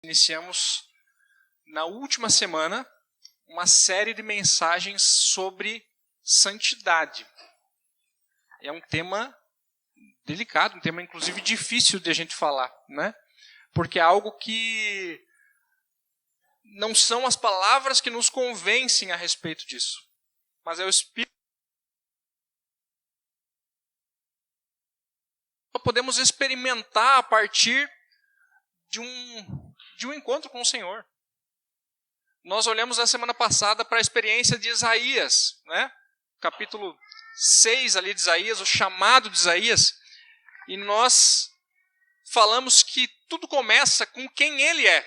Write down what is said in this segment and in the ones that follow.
Iniciamos na última semana uma série de mensagens sobre santidade. É um tema delicado, um tema inclusive difícil de a gente falar, né? Porque é algo que não são as palavras que nos convencem a respeito disso, mas é o Espírito. Podemos experimentar a partir de um encontro com o Senhor. Nós olhamos na semana passada para a experiência de Isaías, né? Capítulo 6 ali de Isaías, o chamado de Isaías, e nós falamos que tudo começa com quem ele é.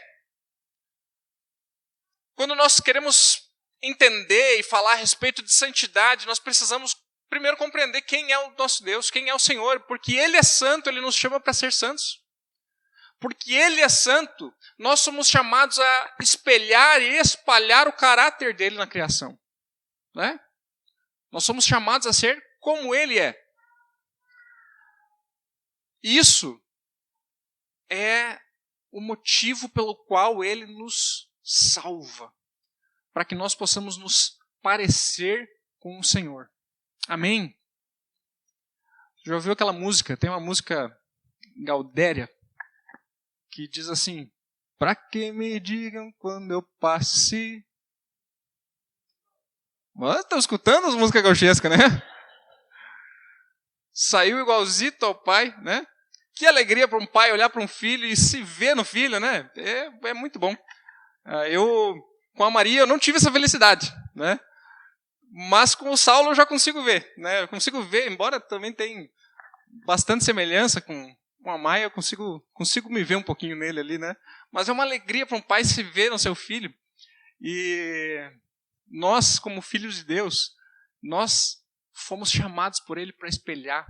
Quando nós queremos entender e falar a respeito de santidade, nós precisamos primeiro compreender quem é o nosso Deus, quem é o Senhor, porque ele é santo, ele nos chama para ser santos. Porque ele é santo, nós somos chamados a espelhar e espalhar o caráter dele na criação. Né? Nós somos chamados a ser como ele é. Isso é o motivo pelo qual ele nos salva. Para que nós possamos nos parecer com o Senhor. Amém? Já ouviu aquela música? Tem uma música Gaudéria que diz assim: pra que me digam quando eu passe. Estão escutando as músicas gauchescas, né? Saiu igualzito ao pai, né? Que alegria para um pai olhar para um filho e se ver no filho, né? É muito bom. Com a Maria, eu não tive essa felicidade, né? Mas com o Saulo eu já consigo ver, né? Eu consigo ver, embora também tenha bastante semelhança com a Maia, eu consigo me ver um pouquinho nele ali, né? Mas é uma alegria para um pai se ver no seu filho. E nós, como filhos de Deus, nós fomos chamados por ele para espelhar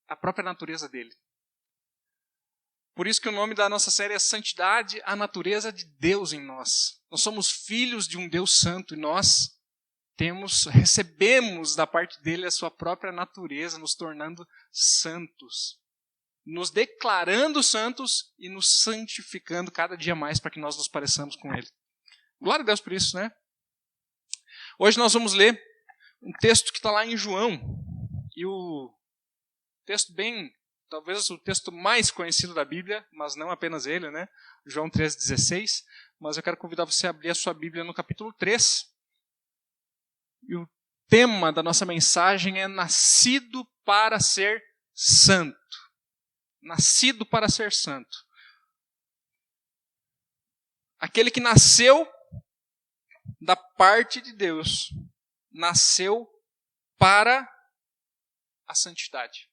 a própria natureza dele. Por isso que o nome da nossa série é Santidade, a natureza de Deus em nós. Nós somos filhos de um Deus santo e nós recebemos da parte dele a sua própria natureza, nos tornando santos. Nos declarando santos e nos santificando cada dia mais para que nós nos pareçamos com ele. Glória a Deus por isso, né? Hoje nós vamos ler um texto que está lá em João. E o texto talvez o texto mais conhecido da Bíblia, mas não apenas ele, né? João 3,16. Mas eu quero convidar você a abrir a sua Bíblia no capítulo 3. E o tema da nossa mensagem é nascido para ser santo. Nascido para ser santo. Aquele que nasceu da parte de Deus, nasceu para a santidade.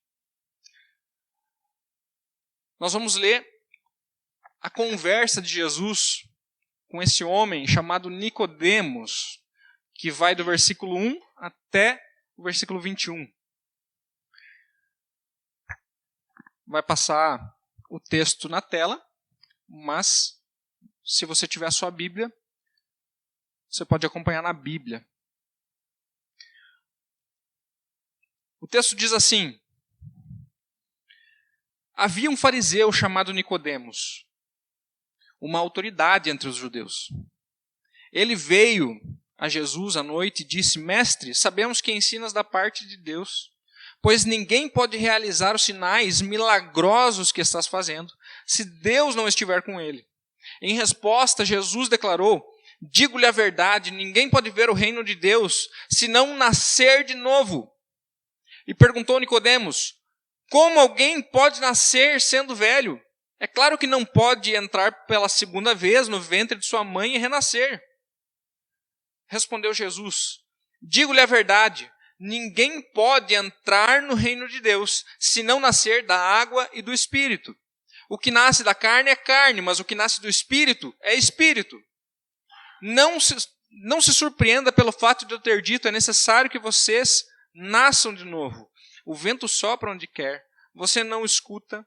Nós vamos ler a conversa de Jesus com esse homem chamado Nicodemos, que vai do versículo 1 até o versículo 21. Vai passar o texto na tela, mas se você tiver a sua Bíblia, você pode acompanhar na Bíblia. O texto diz assim: havia um fariseu chamado Nicodemos, uma autoridade entre os judeus. Ele veio a Jesus à noite e disse: Mestre, sabemos que ensinas da parte de Deus, pois ninguém pode realizar os sinais milagrosos que estás fazendo, se Deus não estiver com ele. Em resposta, Jesus declarou: digo-lhe a verdade, ninguém pode ver o reino de Deus se não nascer de novo. E perguntou Nicodemos: como alguém pode nascer sendo velho? É claro que não pode entrar pela segunda vez no ventre de sua mãe e renascer. Respondeu Jesus: digo-lhe a verdade, ninguém pode entrar no reino de Deus se não nascer da água e do Espírito. O que nasce da carne é carne, mas o que nasce do Espírito é Espírito. Não se surpreenda pelo fato de eu ter dito: é necessário que vocês nasçam de novo. O vento sopra onde quer, você o escuta,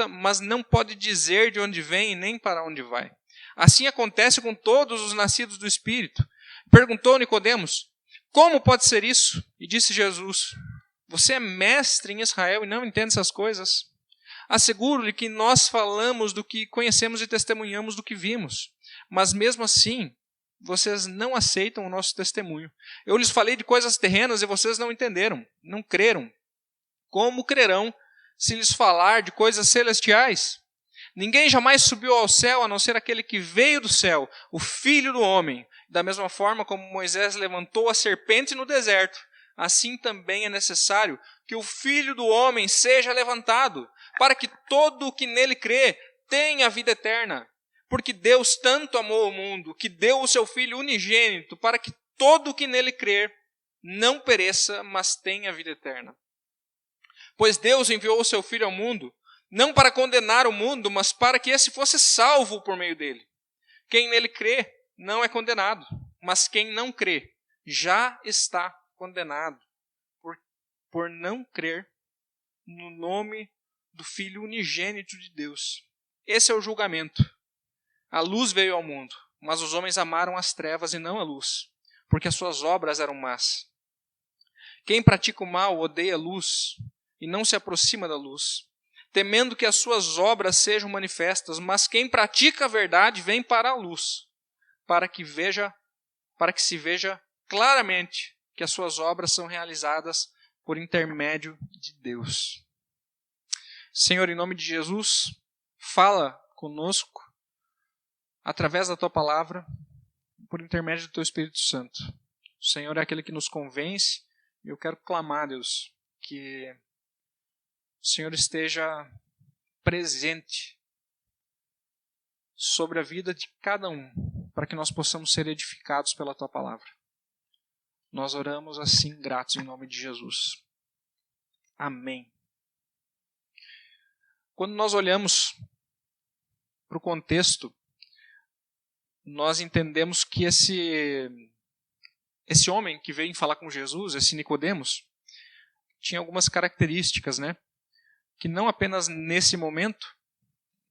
mas não pode dizer de onde vem e nem para onde vai. Assim acontece com todos os nascidos do Espírito. Perguntou Nicodemos: como pode ser isso? E disse Jesus: você é mestre em Israel e não entende essas coisas? Asseguro-lhe que nós falamos do que conhecemos e testemunhamos do que vimos. Mas mesmo assim, vocês não aceitam o nosso testemunho. Eu lhes falei de coisas terrenas e vocês não entenderam, não creram. Como crerão se lhes falar de coisas celestiais? Ninguém jamais subiu ao céu, a não ser aquele que veio do céu, o Filho do Homem. Da mesma forma como Moisés levantou a serpente no deserto, assim também é necessário que o Filho do Homem seja levantado, para que todo o que nele crê tenha a vida eterna. Porque Deus tanto amou o mundo, que deu o seu Filho unigênito, para que todo o que nele crer não pereça, mas tenha a vida eterna. Pois Deus enviou o seu Filho ao mundo, não para condenar o mundo, mas para que esse fosse salvo por meio dele. Quem nele crê não é condenado, mas quem não crê já está condenado por não crer no nome do Filho unigênito de Deus. Esse é o julgamento. A luz veio ao mundo, mas os homens amaram as trevas e não a luz, porque as suas obras eram más. Quem pratica o mal odeia a luz e não se aproxima da luz, temendo que as suas obras sejam manifestas, mas quem pratica a verdade vem para a luz, para que se veja claramente que as suas obras são realizadas por intermédio de Deus. Senhor, em nome de Jesus, fala conosco através da tua palavra, por intermédio do teu Espírito Santo. O Senhor é aquele que nos convence, e eu quero clamar, Deus, que o Senhor esteja presente sobre a vida de cada um, para que nós possamos ser edificados pela tua palavra. Nós oramos assim, gratos, em nome de Jesus. Amém. Quando nós olhamos para o contexto, nós entendemos que esse homem que veio falar com Jesus, esse Nicodemos, tinha algumas características, né? Que não apenas nesse momento,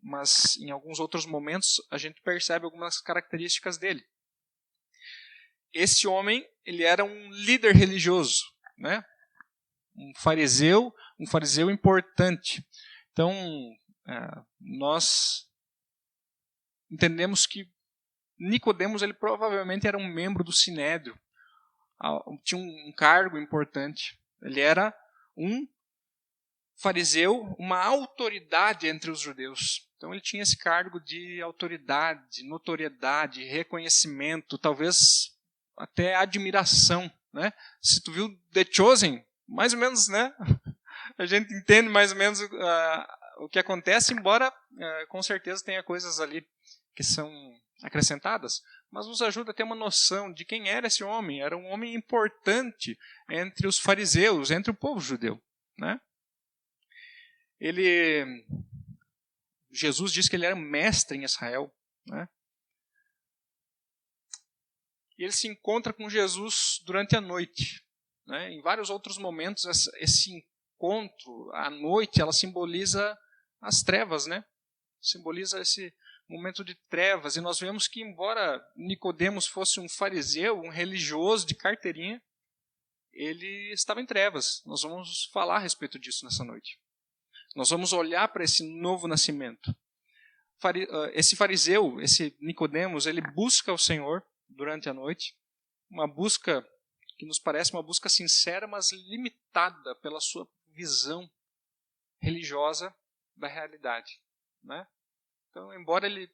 mas em alguns outros momentos a gente percebe algumas características dele. Esse homem, ele era um líder religioso, né? Um fariseu importante. Então, nós entendemos que Nicodemos, ele provavelmente era um membro do Sinédrio, tinha um cargo importante. Ele era um fariseu, uma autoridade entre os judeus. Então ele tinha esse cargo de autoridade, notoriedade, reconhecimento, talvez até admiração, né? Se tu viu The Chosen, mais ou menos, né? A gente entende mais ou menos o que acontece, embora com certeza tenha coisas ali que são acrescentadas, mas nos ajuda a ter uma noção de quem era esse homem. Era um homem importante entre os fariseus, entre o povo judeu, né? Jesus disse que ele era mestre em Israel, né? E ele se encontra com Jesus durante a noite, né? Em vários outros momentos, esse encontro, a noite, ela simboliza as trevas, né? Simboliza esse momento de trevas. E nós vemos que, embora Nicodemos fosse um fariseu, um religioso de carteirinha, ele estava em trevas. Nós vamos falar a respeito disso nessa noite. Nós vamos olhar para esse novo nascimento. Esse fariseu, esse Nicodemos, ele busca o Senhor durante a noite, uma busca que nos parece uma busca sincera, mas limitada pela sua visão religiosa da realidade, né? Então, embora ele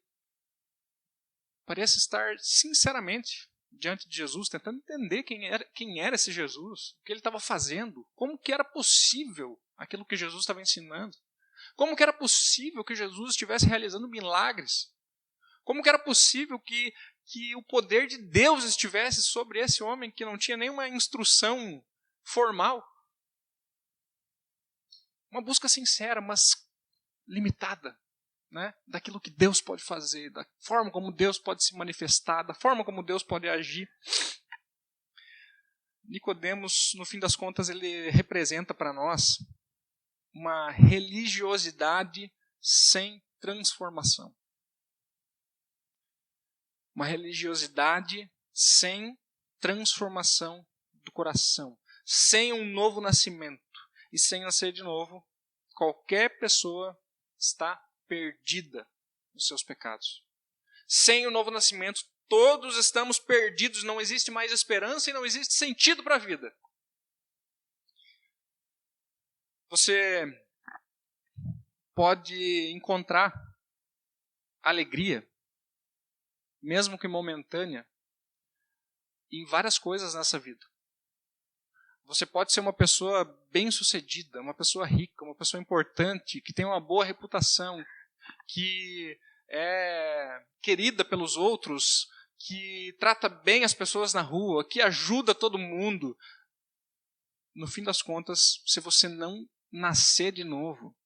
pareça estar sinceramente diante de Jesus, tentando entender quem era esse Jesus, o que ele estava fazendo, como que era possível aquilo que Jesus estava ensinando, como que era possível que Jesus estivesse realizando milagres, como que era possível que o poder de Deus estivesse sobre esse homem que não tinha nenhuma instrução formal. Uma busca sincera, mas limitada, né? Daquilo que Deus pode fazer, da forma como Deus pode se manifestar, da forma como Deus pode agir. Nicodemos, no fim das contas, ele representa para nós uma religiosidade sem transformação. Uma religiosidade sem transformação do coração, sem um novo nascimento e sem nascer de novo. Qualquer pessoa está perdida nos seus pecados. Sem o novo nascimento, todos estamos perdidos, não existe mais esperança e não existe sentido para a vida. Você pode encontrar alegria, mesmo que momentânea, em várias coisas nessa vida. Você pode ser uma pessoa bem-sucedida, uma pessoa rica, uma pessoa importante, que tem uma boa reputação, que é querida pelos outros, que trata bem as pessoas na rua, que ajuda todo mundo. No fim das contas, se você não nascer de novo,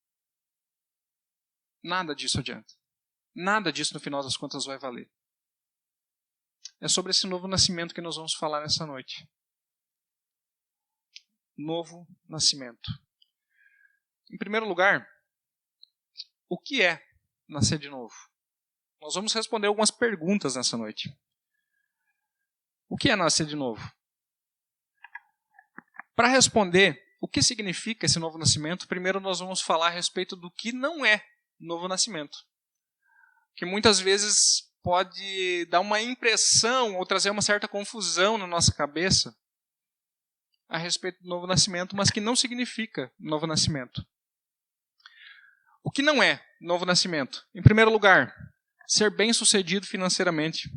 nada disso adianta. Nada disso, no final das contas, vai valer. É sobre esse novo nascimento que nós vamos falar nessa noite. Novo nascimento. Em primeiro lugar, o que é nascer de novo? Nós vamos responder algumas perguntas nessa noite. O que é nascer de novo? Para responder o que significa esse novo nascimento, primeiro nós vamos falar a respeito do que não é novo nascimento. Que muitas vezes pode dar uma impressão ou trazer uma certa confusão na nossa cabeça a respeito do novo nascimento, mas que não significa novo nascimento. O que não é novo nascimento? Em primeiro lugar, ser bem-sucedido financeiramente.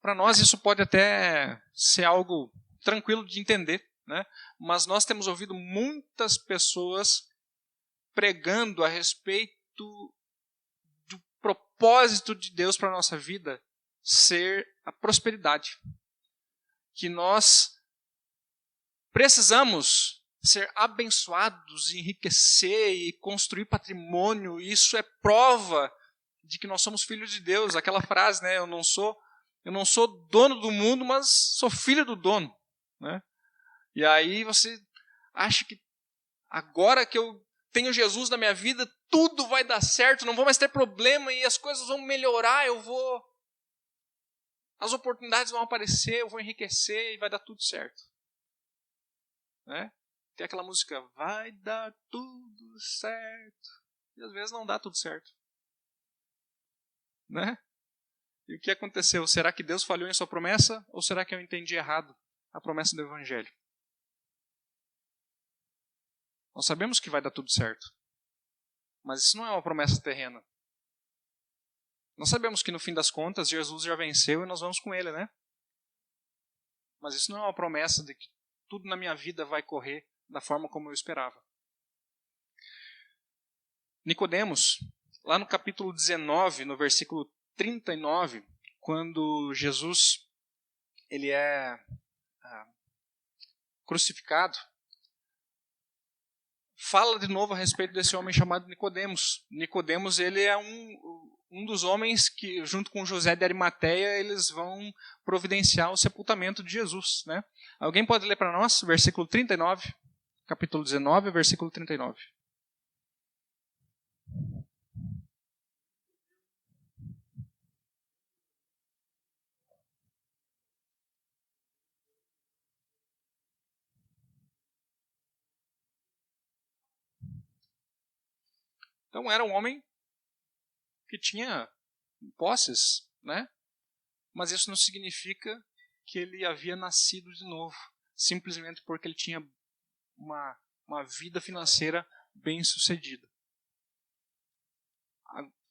Para nós isso pode até ser algo tranquilo de entender, né? Mas nós temos ouvido muitas pessoas pregando a respeito do propósito de Deus para a nossa vida ser a prosperidade. Que nós precisamos ser abençoados, enriquecer e construir patrimônio. Isso é prova de que nós somos filhos de Deus. Aquela frase, né? Eu não sou dono do mundo, mas sou filho do dono, né? E aí você acha que agora que eu tenho Jesus na minha vida, tudo vai dar certo, não vou mais ter problema e as coisas vão melhorar, as oportunidades vão aparecer, eu vou enriquecer e vai dar tudo certo. Né? Tem aquela música, vai dar tudo certo. E às vezes não dá tudo certo. Né? E o que aconteceu? Será que Deus falhou em sua promessa? Ou será que eu entendi errado a promessa do Evangelho? Nós sabemos que vai dar tudo certo. Mas isso não é uma promessa terrena. Nós sabemos que no fim das contas Jesus já venceu e nós vamos com Ele, né? Mas isso não é uma promessa de que tudo na minha vida vai correr da forma como eu esperava. Nicodemos, lá no capítulo 19, no versículo 39, quando Jesus ele é crucificado, fala de novo a respeito desse homem chamado Nicodemos. Nicodemos, ele é um dos homens que, junto com José de Arimateia, eles vão providenciar o sepultamento de Jesus, né? Alguém pode ler para nós, versículo 39, capítulo 19, versículo 39. Então era um homem que tinha posses, né? Mas isso não significa que ele havia nascido de novo, simplesmente porque ele tinha uma vida financeira bem-sucedida.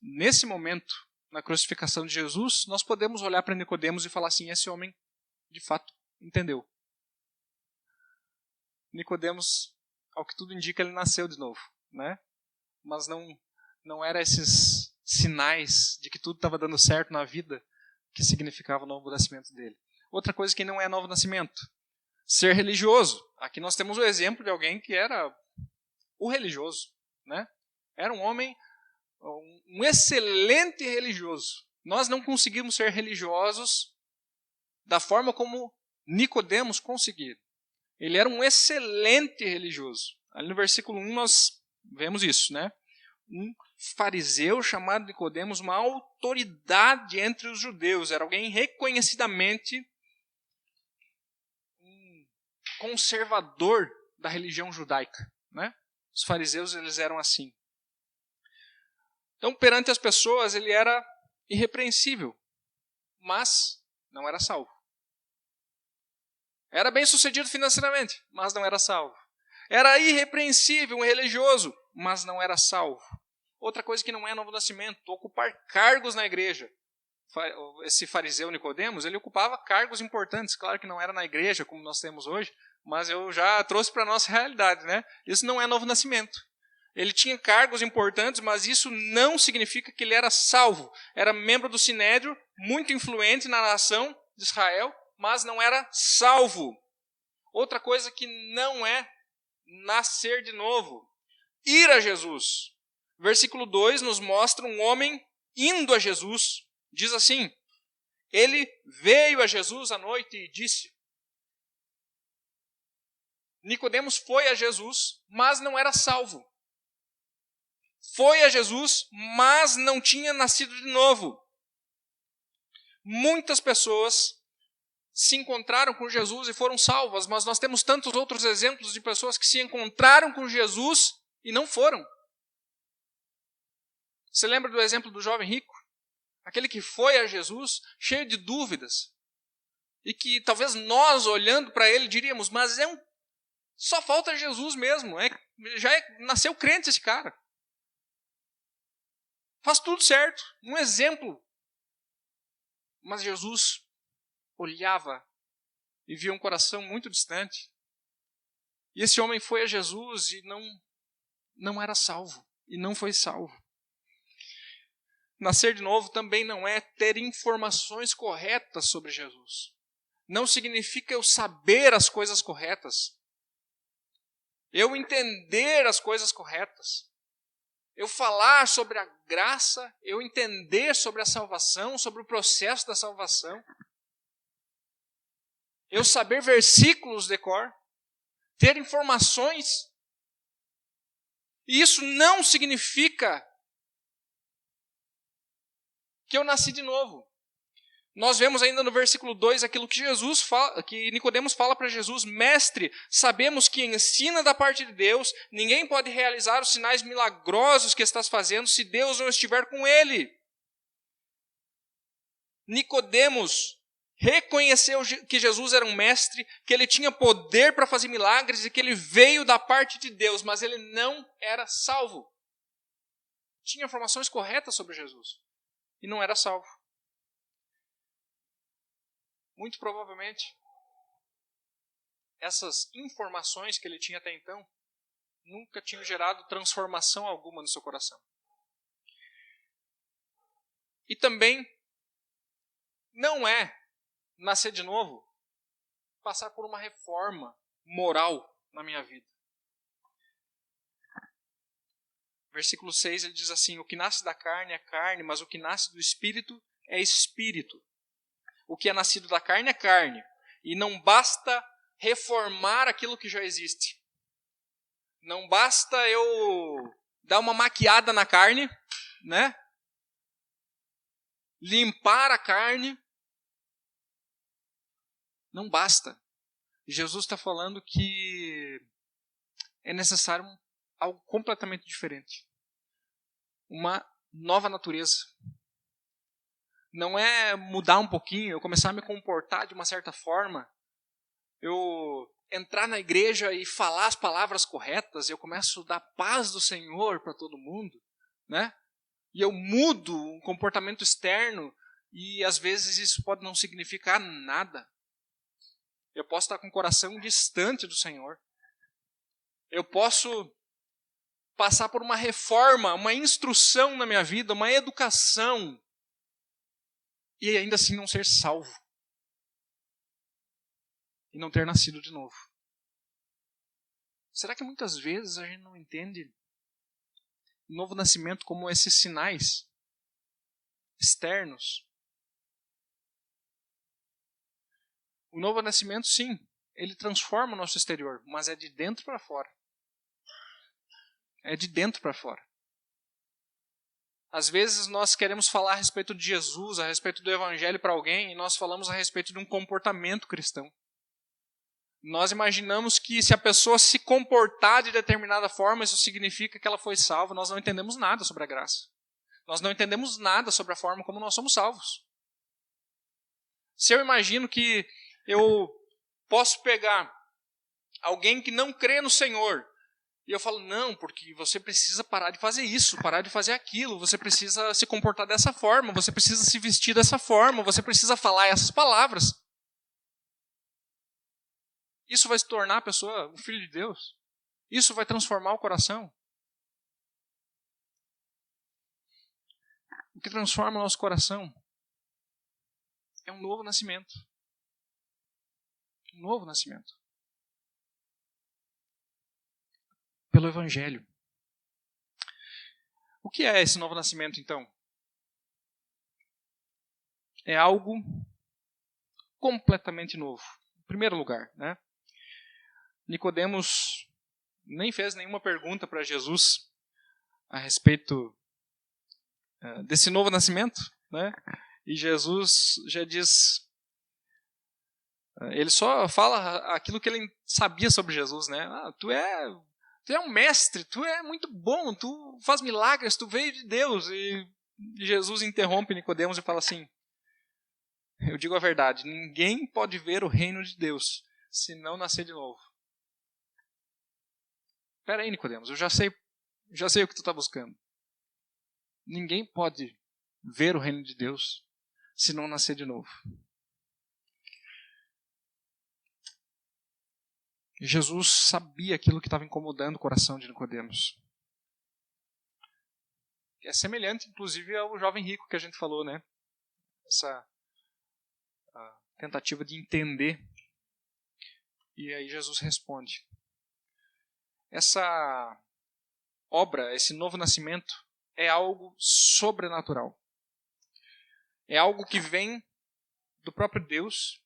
Nesse momento, na crucificação de Jesus, nós podemos olhar para Nicodemos e falar assim, esse homem, de fato, entendeu. Nicodemos, ao que tudo indica, ele nasceu de novo, né? Mas não eram esses sinais de que tudo estava dando certo na vida que significava o novo nascimento dele. Outra coisa que não é novo nascimento, ser religioso. Aqui nós temos o exemplo de alguém que era o religioso, né? Era um homem, um excelente religioso. Nós não conseguimos ser religiosos da forma como Nicodemos conseguiu. Ele era um excelente religioso. Ali no versículo 1 nós vemos isso, né? Um fariseu chamado Nicodemos, uma autoridade entre os judeus. Era alguém reconhecidamente um conservador da religião judaica, né? Os fariseus, eles eram assim. Então, perante as pessoas, ele era irrepreensível, mas não era salvo. Era bem-sucedido financeiramente, mas não era salvo. Era irrepreensível, um religioso, mas não era salvo. Outra coisa que não é novo nascimento, ocupar cargos na igreja. Esse fariseu Nicodemos, ele ocupava cargos importantes. Claro que não era na igreja, como nós temos hoje, mas eu já trouxe para a nossa realidade, né? Isso não é novo nascimento. Ele tinha cargos importantes, mas isso não significa que ele era salvo. Era membro do Sinédrio, muito influente na nação de Israel, mas não era salvo. Outra coisa que não é nascer de novo. Ir a Jesus. Versículo 2 nos mostra um homem indo a Jesus. Diz assim: ele veio a Jesus à noite e disse. Nicodemos foi a Jesus, mas não era salvo. Foi a Jesus, mas não tinha nascido de novo. Muitas pessoas se encontraram com Jesus e foram salvas, mas nós temos tantos outros exemplos de pessoas que se encontraram com Jesus e não foram. Você lembra do exemplo do jovem rico? Aquele que foi a Jesus, cheio de dúvidas, e que talvez nós, olhando para ele, diríamos, mas só falta Jesus mesmo, nasceu crente esse cara. Faz tudo certo, um exemplo. Mas Jesus olhava e via um coração muito distante. E esse homem foi a Jesus e não era salvo, e não foi salvo. Nascer de novo também não é ter informações corretas sobre Jesus. Não significa eu saber as coisas corretas. Eu entender as coisas corretas. Eu falar sobre a graça, eu entender sobre a salvação, sobre o processo da salvação. Eu saber versículos de cor. Ter informações. E isso não significa que eu nasci de novo. Nós vemos ainda no versículo 2 aquilo que Nicodemos fala para Jesus: Mestre, sabemos que ensina da parte de Deus, ninguém pode realizar os sinais milagrosos que estás fazendo se Deus não estiver com ele. Nicodemos reconheceu que Jesus era um mestre, que ele tinha poder para fazer milagres e que ele veio da parte de Deus, mas ele não era salvo. Tinha informações corretas sobre Jesus e não era salvo. Muito provavelmente, essas informações que ele tinha até então nunca tinham gerado transformação alguma no seu coração. E também não é nascer de novo passar por uma reforma moral na minha vida. Versículo 6 ele diz assim: o que nasce da carne é carne, mas o que nasce do Espírito é Espírito. O que é nascido da carne é carne. E não basta reformar aquilo que já existe. Não basta eu dar uma maquiada na carne, né? Limpar a carne. Não basta. Jesus está falando que é necessário algo completamente diferente. Uma nova natureza. Não é mudar um pouquinho, eu começar a me comportar de uma certa forma, eu entrar na igreja e falar as palavras corretas, eu começo a dar paz do Senhor para todo mundo, né? E eu mudo um comportamento externo e às vezes isso pode não significar nada. Eu posso estar com o coração distante do Senhor. Eu posso passar por uma reforma, uma instrução na minha vida, uma educação, e ainda assim não ser salvo. E não ter nascido de novo. Será que muitas vezes a gente não entende o novo nascimento como esses sinais externos? O novo nascimento, sim, ele transforma o nosso exterior, mas é de dentro para fora. É de dentro para fora. Às vezes nós queremos falar a respeito de Jesus, a respeito do Evangelho para alguém, e nós falamos a respeito de um comportamento cristão. Nós imaginamos que se a pessoa se comportar de determinada forma, isso significa que ela foi salva. Nós não entendemos nada sobre a graça. Nós não entendemos nada sobre a forma como nós somos salvos. Se eu imagino que eu posso pegar alguém que não crê no Senhor, e eu falo, não, porque você precisa parar de fazer isso, parar de fazer aquilo, você precisa se comportar dessa forma, você precisa se vestir dessa forma, você precisa falar essas palavras. Isso vai se tornar a pessoa um filho de Deus? Isso vai transformar o coração? O que transforma o nosso coração é um novo nascimento. Um novo nascimento. Pelo Evangelho. O que é esse novo nascimento, então? É algo completamente novo. Em primeiro lugar, né? Nicodemos nem fez nenhuma pergunta para Jesus a respeito desse novo nascimento, né? E Jesus já diz, ele só fala aquilo que ele sabia sobre Jesus, né? Tu é um mestre, tu é muito bom, tu faz milagres, tu veio de Deus. E Jesus interrompe Nicodemos e fala assim, eu digo a verdade, ninguém pode ver o reino de Deus se não nascer de novo. Espera aí, Nicodemos, eu já sei o que tu está buscando. Ninguém pode ver o reino de Deus se não nascer de novo. Jesus sabia aquilo que estava incomodando o coração de Nicodemos. É semelhante, inclusive, ao jovem rico que a gente falou, né? Essa tentativa de entender. E aí Jesus responde. Essa obra, esse novo nascimento, é algo sobrenatural. É algo que vem do próprio Deus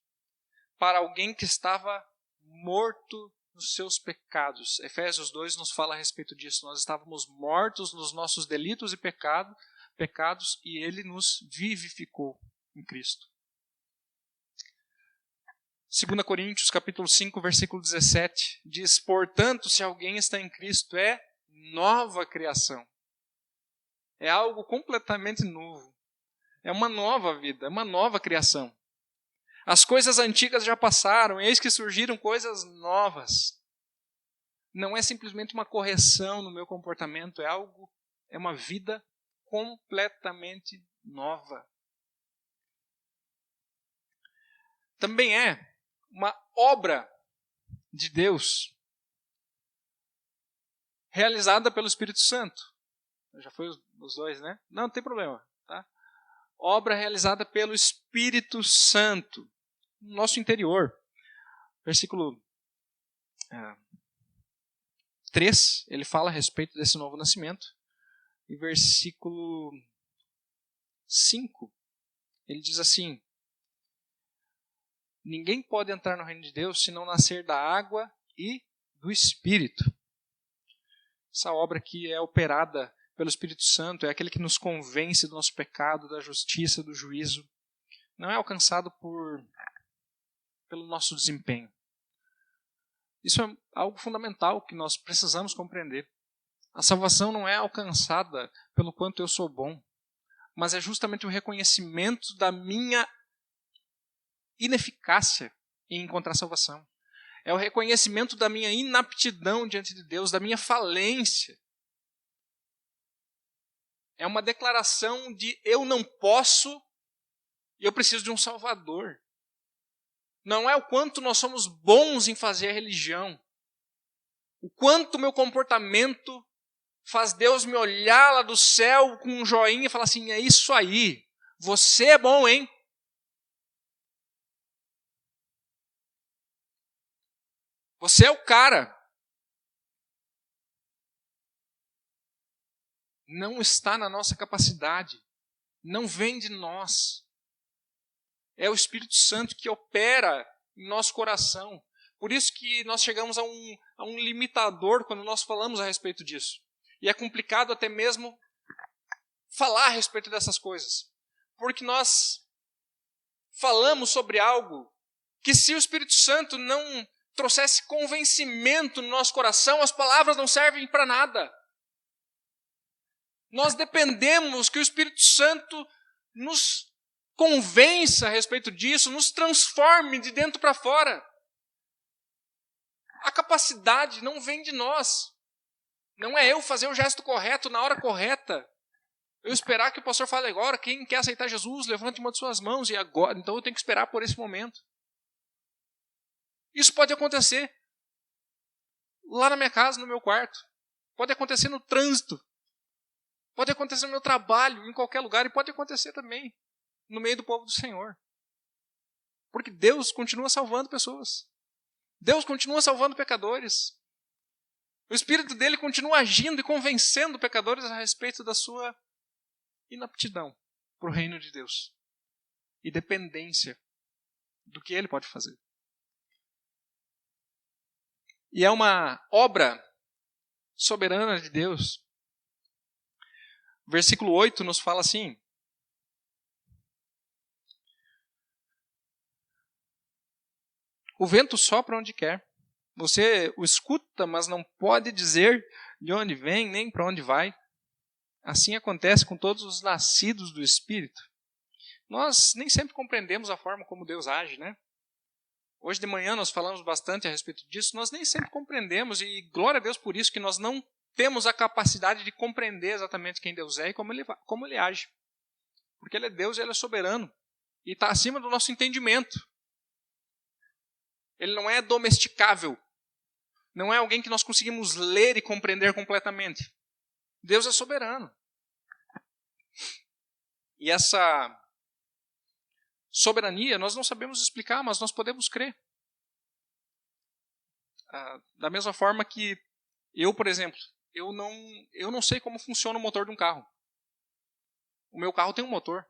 para alguém que estava morto nos seus pecados. Efésios 2 nos fala a respeito disso. Nós estávamos mortos nos nossos delitos e pecados e Ele nos vivificou em Cristo. 2 Coríntios capítulo 5, versículo 17 diz, portanto, se alguém está em Cristo, é nova criação. É algo completamente novo. É uma nova vida, é uma nova criação. As coisas antigas já passaram, eis que surgiram coisas novas. Não é simplesmente uma correção no meu comportamento, é uma vida completamente nova. Também é uma obra de Deus realizada pelo Espírito Santo. Já foi os dois, né? Não tem problema, tá? Obra realizada pelo Espírito Santo no nosso interior. Versículo 3, ele fala a respeito desse novo nascimento. E versículo 5, ele diz assim, ninguém pode entrar no reino de Deus se não nascer da água e do Espírito. Essa obra aqui é operada pelo Espírito Santo, é aquele que nos convence do nosso pecado, da justiça, do juízo. Não é alcançado pelo nosso desempenho. Isso é algo fundamental que nós precisamos compreender. A salvação não é alcançada pelo quanto eu sou bom, mas é justamente o reconhecimento da minha ineficácia em encontrar salvação. É o reconhecimento da minha inaptidão diante de Deus, da minha falência. É uma declaração de eu não posso e eu preciso de um Salvador. Não é o quanto nós somos bons em fazer a religião. O quanto o meu comportamento faz Deus me olhar lá do céu com um joinha e falar assim, é isso aí, você é bom, hein? Você é o cara. Não está na nossa capacidade. Não vem de nós. É o Espírito Santo que opera em nosso coração. Por isso que nós chegamos a um limitador quando nós falamos a respeito disso. E é complicado até mesmo falar a respeito dessas coisas. Porque nós falamos sobre algo que se o Espírito Santo não trouxesse convencimento no nosso coração, as palavras não servem para nada. Nós dependemos que o Espírito Santo nos convença a respeito disso, nos transforme de dentro para fora. A capacidade não vem de nós. Não é eu fazer o gesto correto na hora correta. Eu esperar que o pastor fale agora, quem quer aceitar Jesus, levante uma de suas mãos, e agora, então eu tenho que esperar por esse momento. Isso pode acontecer lá na minha casa, no meu quarto. Pode acontecer no trânsito. Pode acontecer no meu trabalho, em qualquer lugar, e pode acontecer também no meio do povo do Senhor. Porque Deus continua salvando pessoas. Deus continua salvando pecadores. O Espírito dele continua agindo e convencendo pecadores a respeito da sua inaptidão para o reino de Deus e dependência do que ele pode fazer. E é uma obra soberana de Deus. Versículo 8 nos fala assim: o vento sopra onde quer. Você o escuta, mas não pode dizer de onde vem, nem para onde vai. Assim acontece com todos os nascidos do Espírito. Nós nem sempre compreendemos a forma como Deus age, né? Hoje de manhã nós falamos bastante a respeito disso. Nós nem sempre compreendemos, e glória a Deus por isso, que nós não temos a capacidade de compreender exatamente quem Deus é e como ele age. Porque Ele é Deus e Ele é soberano. E está acima do nosso entendimento. Ele não é domesticável. Não é alguém que nós conseguimos ler e compreender completamente. Deus é soberano. E essa soberania nós não sabemos explicar, mas nós podemos crer. Da mesma forma que eu, por exemplo, eu não sei como funciona o motor de um carro. O meu carro tem um motor.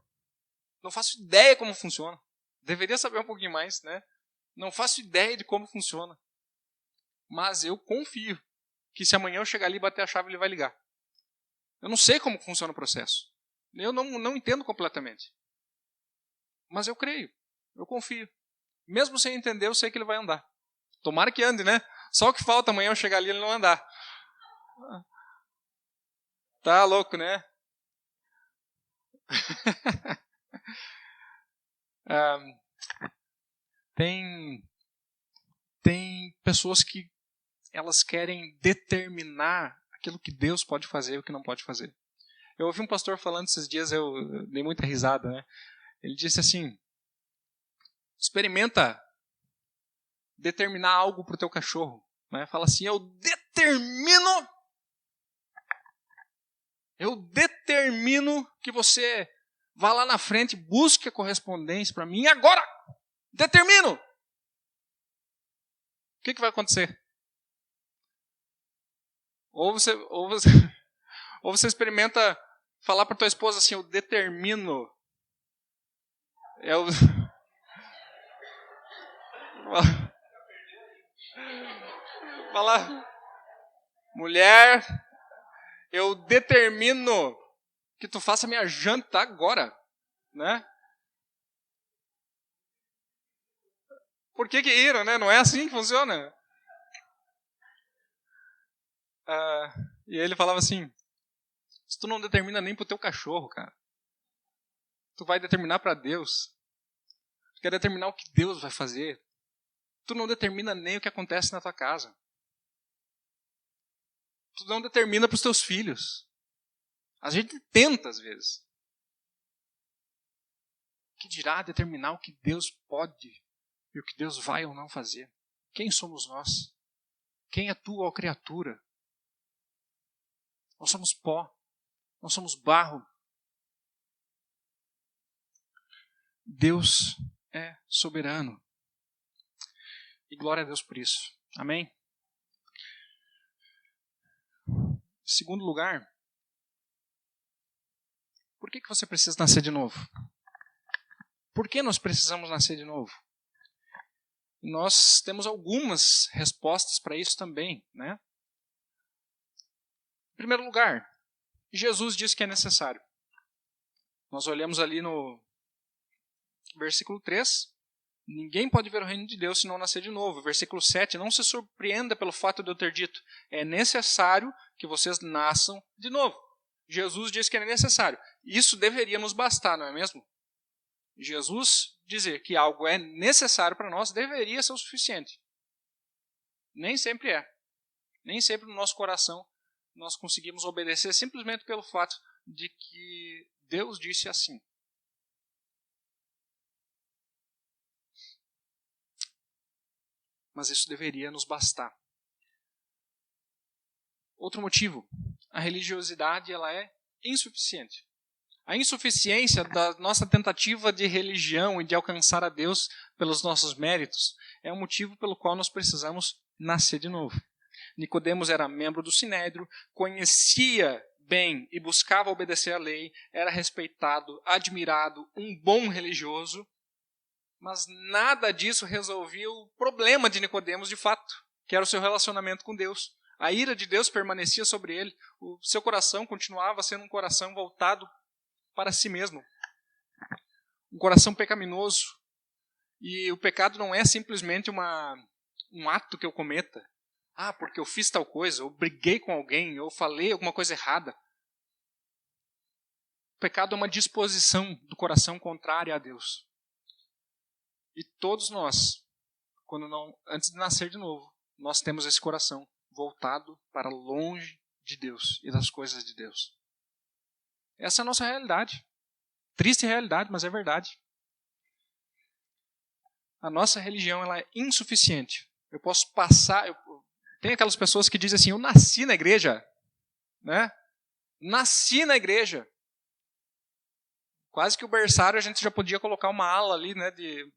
Não faço ideia como funciona. Deveria saber um pouquinho mais, né? Não faço ideia de como funciona. Mas eu confio que se amanhã eu chegar ali e bater a chave, ele vai ligar. Eu não sei como funciona o processo. Eu não entendo completamente. Mas eu creio. Eu confio. Mesmo sem entender, eu sei que ele vai andar. Tomara que ande, né? Só o que falta amanhã eu chegar ali e ele não andar. Tá louco, né? Tem pessoas que elas querem determinar aquilo que Deus pode fazer e o que não pode fazer. Eu ouvi um pastor falando esses dias, eu dei muita risada, né? Ele disse assim: experimenta determinar algo para o teu cachorro, né? Fala assim: eu determino que você vá lá na frente, busque a correspondência para mim agora. Determino. O que vai acontecer? Ou você experimenta falar para tua esposa assim: eu determino. Fala, mulher, eu determino que tu faça minha janta agora, né? Por que riram, né? Não é assim que funciona? E ele falava assim: se tu não determina nem pro teu cachorro, cara, tu vai determinar para Deus. Tu quer determinar o que Deus vai fazer. Tu não determina nem o que acontece na tua casa. Tu não determina para os teus filhos. A gente tenta às vezes. Que dirá determinar o que Deus pode e o que Deus vai ou não fazer? Quem somos nós? Quem é tu, ó criatura? Nós somos pó. Nós somos barro. Deus é soberano. E glória a Deus por isso. Amém? Em segundo lugar, por que você precisa nascer de novo? Por que nós precisamos nascer de novo? Nós temos algumas respostas para isso também, né? Em primeiro lugar, Jesus disse que é necessário. Nós olhamos ali no versículo 3, ninguém pode ver o reino de Deus se não nascer de novo. Versículo 7, não se surpreenda pelo fato de eu ter dito, é necessário que vocês nasçam de novo. Jesus diz que é necessário. Isso deveria nos bastar, não é mesmo? Jesus dizer que algo é necessário para nós deveria ser o suficiente. Nem sempre é. Nem sempre no nosso coração nós conseguimos obedecer simplesmente pelo fato de que Deus disse assim. Mas isso deveria nos bastar. Outro motivo, a religiosidade ela é insuficiente. A insuficiência da nossa tentativa de religião e de alcançar a Deus pelos nossos méritos é o motivo pelo qual nós precisamos nascer de novo. Nicodemos era membro do Sinédrio, conhecia bem e buscava obedecer à lei, era respeitado, admirado, um bom religioso, mas nada disso resolvia o problema de Nicodemos de fato, que era o seu relacionamento com Deus. A ira de Deus permanecia sobre ele, o seu coração continuava sendo um coração voltado para si mesmo. Um coração pecaminoso. E o pecado não é simplesmente um ato que eu cometa. Ah, porque eu fiz tal coisa, eu briguei com alguém, eu falei alguma coisa errada. O pecado é uma disposição do coração contrária a Deus. E todos nós, antes de nascer de novo, nós temos esse coração voltado para longe de Deus e das coisas de Deus. Essa é a nossa realidade. Triste realidade, mas é verdade. A nossa religião ela é insuficiente. Eu posso passar... Tem aquelas pessoas que dizem assim, eu nasci na igreja. Né? Nasci na igreja. Quase que o berçário a gente já podia colocar uma ala ali, né, de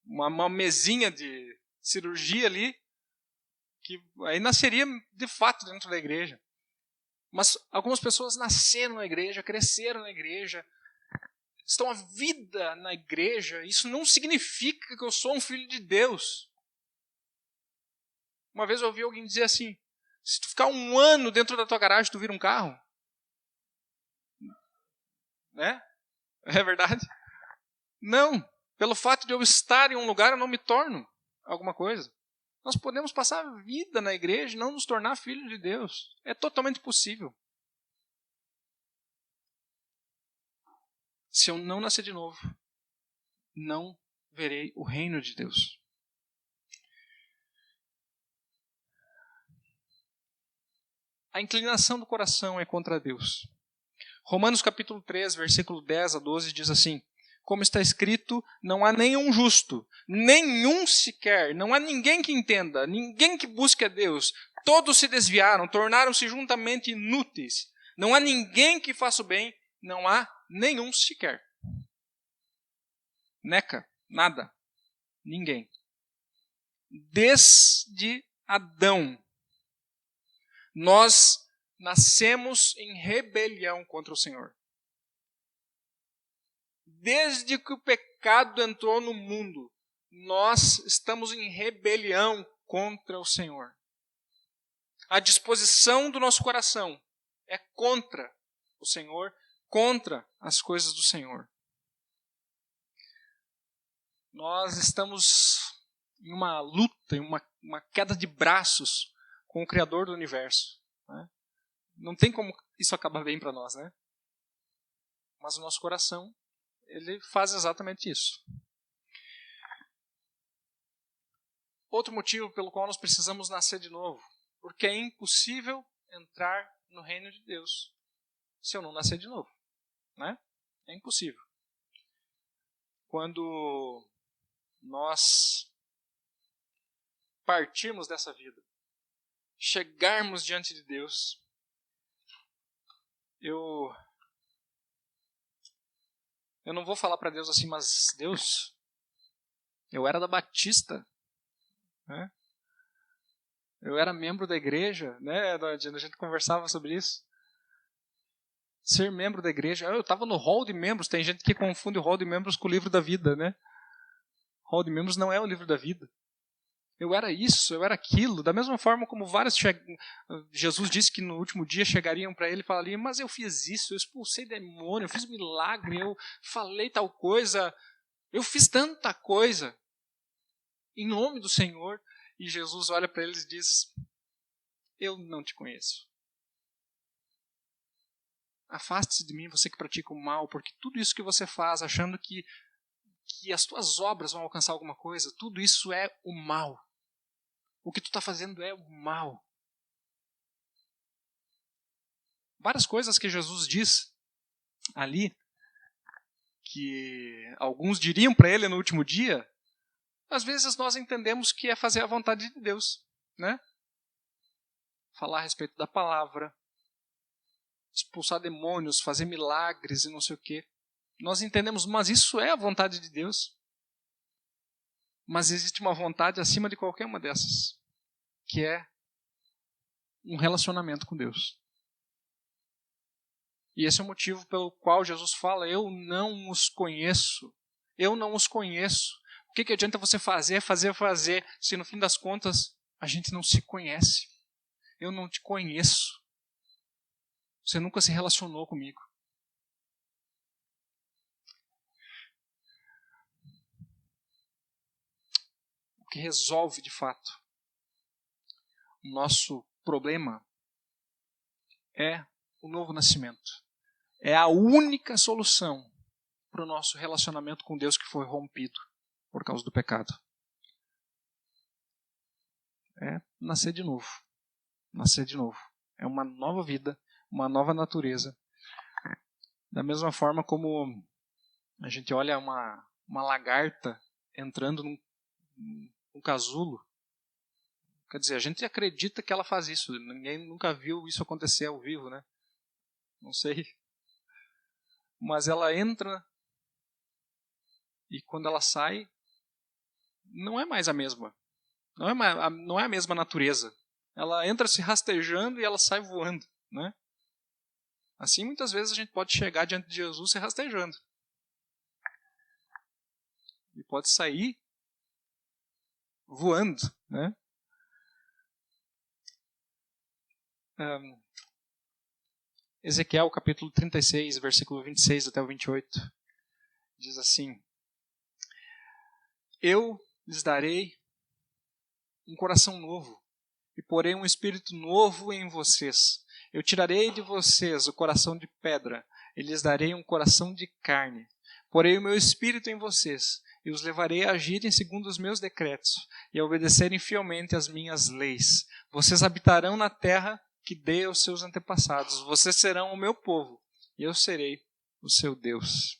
uma mesinha de cirurgia ali, que aí nasceria de fato dentro da igreja. Mas algumas pessoas nasceram na igreja, cresceram na igreja, estão a vida na igreja. Isso não significa que eu sou um filho de Deus. Uma vez eu ouvi alguém dizer assim, se tu ficar um ano dentro da tua garagem, tu vira um carro. Né? É verdade? Não. Pelo fato de eu estar em um lugar, eu não me torno alguma coisa. Nós podemos passar a vida na igreja e não nos tornar filhos de Deus. É totalmente possível. Se eu não nascer de novo, não verei o reino de Deus. A inclinação do coração é contra Deus. Romanos capítulo 3, versículo 10 a 12 diz assim, como está escrito, não há nenhum justo, nenhum sequer, não há ninguém que entenda, ninguém que busque a Deus. Todos se desviaram, tornaram-se juntamente inúteis. Não há ninguém que faça o bem, não há nenhum sequer. Neca, nada, ninguém. Desde Adão, nós nascemos em rebelião contra o Senhor. Desde que o pecado entrou no mundo, nós estamos em rebelião contra o Senhor. A disposição do nosso coração é contra o Senhor, contra as coisas do Senhor. Nós estamos em uma luta, em uma queda de braços com o Criador do universo. Né? Não tem como isso acabar bem para nós, né? Mas o nosso coração, ele faz exatamente isso. Outro motivo pelo qual nós precisamos nascer de novo, porque é impossível entrar no reino de Deus se eu não nascer de novo. Né? É impossível. Quando nós partirmos dessa vida, chegarmos diante de Deus, eu não vou falar para Deus assim, mas Deus, eu era da Batista, né? Eu era membro da igreja, né? A gente conversava sobre isso. Ser membro da igreja, eu estava no hall de membros, tem gente que confunde o hall de membros com o livro da vida, né? O hall de membros não é o livro da vida. Eu era isso, eu era aquilo, da mesma forma como vários Jesus disse que no último dia chegariam para ele e falariam, mas eu fiz isso, eu expulsei demônio, eu fiz milagre, eu falei tal coisa, eu fiz tanta coisa em nome do Senhor. E Jesus olha para eles e diz, eu não te conheço. Afaste-se de mim, você que pratica o mal, porque tudo isso que você faz, achando que as tuas obras vão alcançar alguma coisa, tudo isso é o mal. O que tu está fazendo é o mal. Várias coisas que Jesus diz ali, que alguns diriam para ele no último dia, às vezes nós entendemos que é fazer a vontade de Deus, né? Falar a respeito da palavra, expulsar demônios, fazer milagres e não sei o quê. Nós entendemos, mas isso é a vontade de Deus. Mas existe uma vontade acima de qualquer uma dessas, que é um relacionamento com Deus. E esse é o motivo pelo qual Jesus fala, eu não os conheço. Eu não os conheço. O que adianta você fazer, se no fim das contas a gente não se conhece? Eu não te conheço. Você nunca se relacionou comigo. O que resolve de fato o nosso problema é o novo nascimento. É a única solução para o nosso relacionamento com Deus que foi rompido por causa do pecado. É nascer de novo. Nascer de novo. É uma nova vida, uma nova natureza. Da mesma forma como a gente olha uma lagarta entrando num casulo. Quer dizer, a gente acredita que ela faz isso. Ninguém nunca viu isso acontecer ao vivo, né? Não sei. Mas ela entra e quando ela sai, não é mais a mesma. Não é a mesma natureza. Ela entra se rastejando e ela sai voando, né? Assim, muitas vezes a gente pode chegar diante de Jesus se rastejando. E pode sair voando, né? Ezequiel, capítulo 36, versículo 26 até o 28, diz assim: eu lhes darei um coração novo e porei um espírito novo em vocês. Eu tirarei de vocês o coração de pedra e lhes darei um coração de carne. Porei o meu espírito em vocês e os levarei a agirem segundo os meus decretos e a obedecerem fielmente às minhas leis. Vocês habitarão na terra que dei aos seus antepassados. Vocês serão o meu povo e eu serei o seu Deus.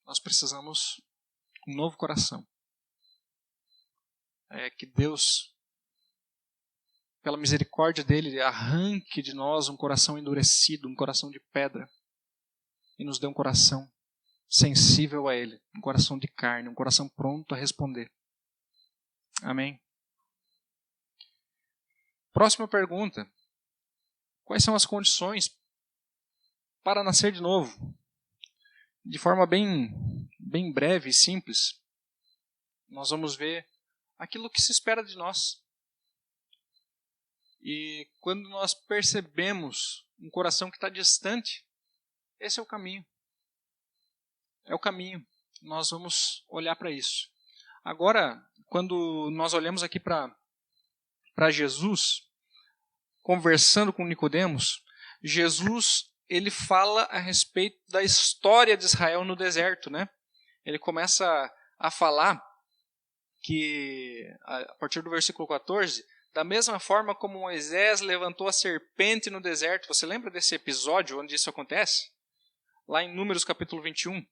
Nós precisamos de um novo coração. Que Deus, pela misericórdia dele, arranque de nós um coração endurecido, um coração de pedra, e nos dê um coração sensível a ele, um coração de carne, um coração pronto a responder. Amém? Próxima pergunta. Quais são as condições para nascer de novo? De forma bem breve e simples, nós vamos ver aquilo que se espera de nós. E quando nós percebemos um coração que está distante, esse é o caminho. É o caminho. Nós vamos olhar para isso. Agora, quando nós olhamos aqui para Jesus, conversando com Nicodemos, Jesus ele fala a respeito da história de Israel no deserto, né? Ele começa a falar que, a partir do versículo 14, da mesma forma como Moisés levantou a serpente no deserto. Você lembra desse episódio onde isso acontece? Lá em Números capítulo 21,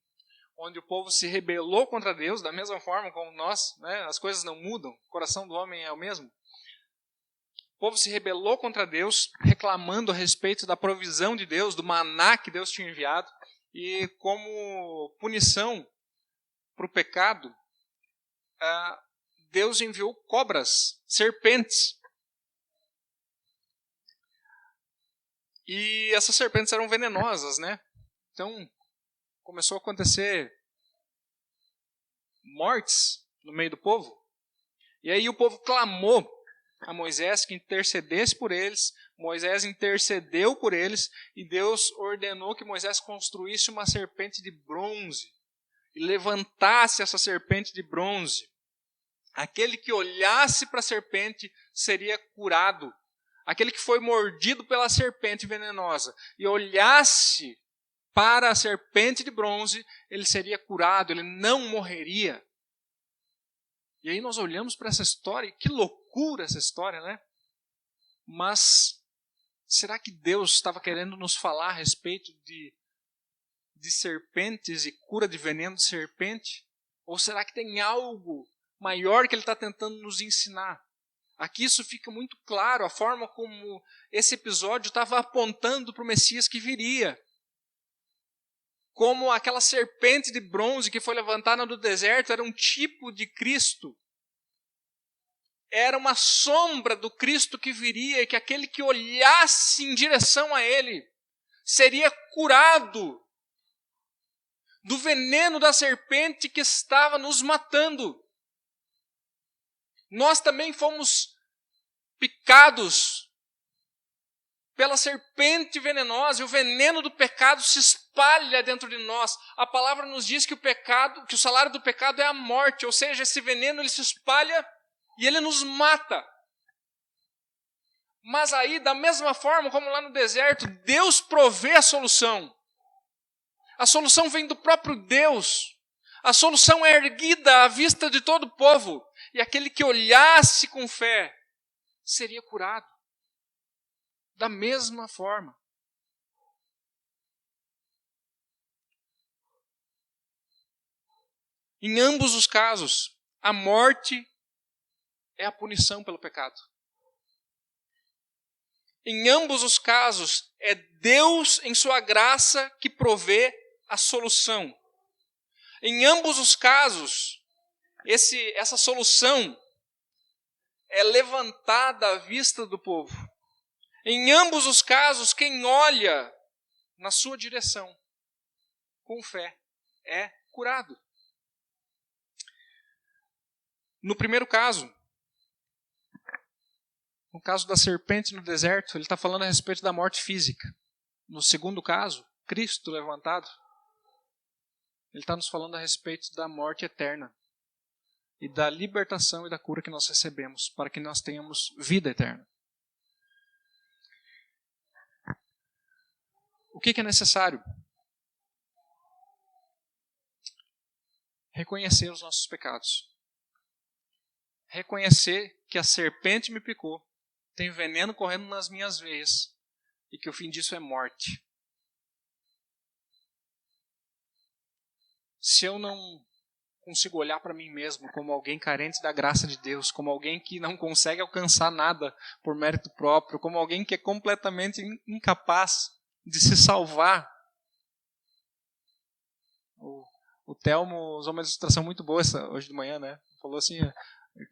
onde o povo se rebelou contra Deus, da mesma forma como nós, né? As coisas não mudam, o coração do homem é o mesmo. O povo se rebelou contra Deus, reclamando a respeito da provisão de Deus, do maná que Deus tinha enviado, e como punição para o pecado, Deus enviou cobras, serpentes. E essas serpentes eram venenosas, né? Então, começou a acontecer mortes no meio do povo. E aí o povo clamou a Moisés que intercedesse por eles. Moisés intercedeu por eles e Deus ordenou que Moisés construísse uma serpente de bronze e levantasse essa serpente de bronze, aquele que olhasse para a serpente seria curado. Aquele que foi mordido pela serpente venenosa e olhasse para a serpente de bronze, ele seria curado, ele não morreria. E aí nós olhamos para essa história, e que loucura essa história, né? Mas será que Deus estava querendo nos falar a respeito de serpentes e cura de veneno de serpente? Ou será que tem algo maior que ele está tentando nos ensinar? Aqui isso fica muito claro, a forma como esse episódio estava apontando para o Messias que viria. Como aquela serpente de bronze que foi levantada no deserto era um tipo de Cristo. Era uma sombra do Cristo que viria, e que aquele que olhasse em direção a ele seria curado do veneno da serpente que estava nos matando. Nós também fomos picados pela serpente venenosa, e o veneno do pecado se espalha dentro de nós. A palavra nos diz que o salário do pecado é a morte, ou seja, esse veneno ele se espalha e ele nos mata. Mas aí, da mesma forma como lá no deserto, Deus provê a solução. A solução vem do próprio Deus. A solução é erguida à vista de todo o povo. E aquele que olhasse com fé seria curado. Da mesma forma. Em ambos os casos, a morte é a punição pelo pecado. Em ambos os casos, é Deus, em sua graça, que provê a solução. Em ambos os casos, essa solução é levantada à vista do povo. Em ambos os casos, quem olha na sua direção, com fé, é curado. No primeiro caso, no caso da serpente no deserto, ele está falando a respeito da morte física. No segundo caso, Cristo levantado, ele está nos falando a respeito da morte eterna e da libertação e da cura que nós recebemos para que nós tenhamos vida eterna. O que é necessário? Reconhecer os nossos pecados. Reconhecer que a serpente me picou, tem veneno correndo nas minhas veias e que o fim disso é morte. Se eu não consigo olhar para mim mesmo como alguém carente da graça de Deus, como alguém que não consegue alcançar nada por mérito próprio, como alguém que é completamente incapaz de se salvar. O Telmo usou uma ilustração muito boa hoje de manhã, né? Falou assim,